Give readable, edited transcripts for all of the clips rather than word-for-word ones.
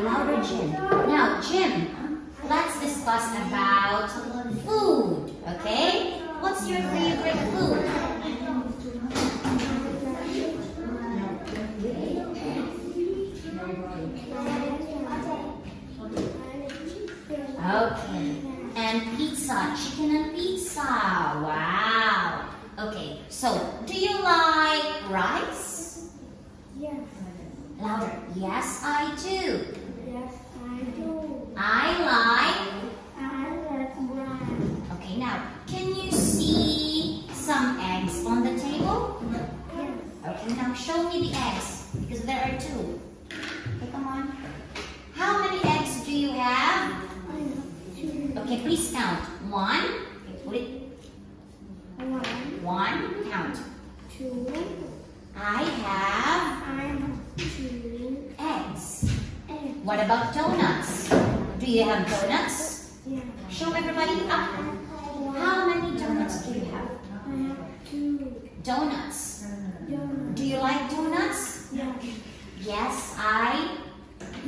louder, Jim. Now, Jim, let's discuss about food, okay? What's your favorite food? Okay, and pizza, chicken and pizza, wow. Okay, so do you like rice? Yes. Louder. Yes, I do. Yes, I do. I like. Bread. Okay, now, can you see some eggs on the table? Yes. Okay, now show me the eggs, because there are two. Okay, come on. How many eggs do you have? I have 2. Okay, please count. 1. Okay, put it. 1, 1. Count. 2. I have I have 2 eggs. eggs. What about donuts? Do you have donuts? Yes. Show everybody up. How many donuts do you have? I have 2 Donuts. donuts. Do you like donuts? Yes. Yes, I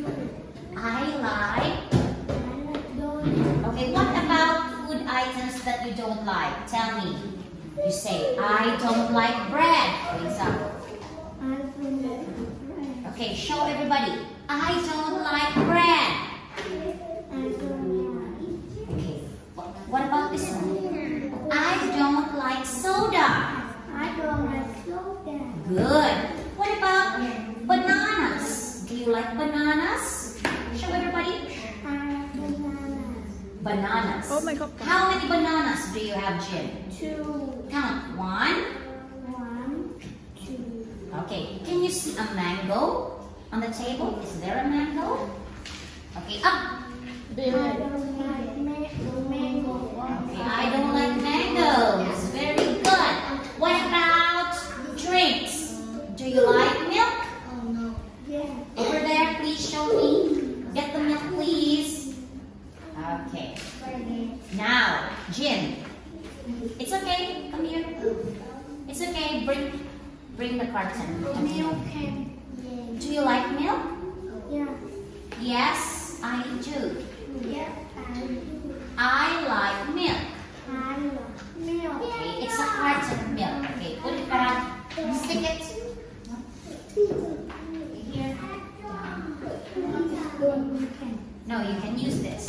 like. I like donuts. Okay, what about food items that you don't like? Tell me. You say, I don't like bread, for example. I don't like bread. Okay, show everybody. I don't like bread. I don't like. Okay, what about this one? I don't like soda. I don't like soda. Good. What about bananas? Do you like bananas? Show everybody. I like bananas. Bananas. Oh my God. How many bananas do you have, Jim? 2. Count. 1. 1, 2. Okay. Can you see a mango on the table? Is there a mango? Okay, up. I don't like mango. Okay, I don't like mangoes. Very good. What about drinks? Do you like milk? Yes. Over there, please show me. Get the milk, please. Okay. Now, Jim. It's okay. Come here. It's okay. Bring the carton. Milk and Do you like milk? yes. Yes, I do. Yes, I do. I like milk. I love milk. Okay, it's a carton of milk. Okay, put it back. Stick it here. No, you can use this.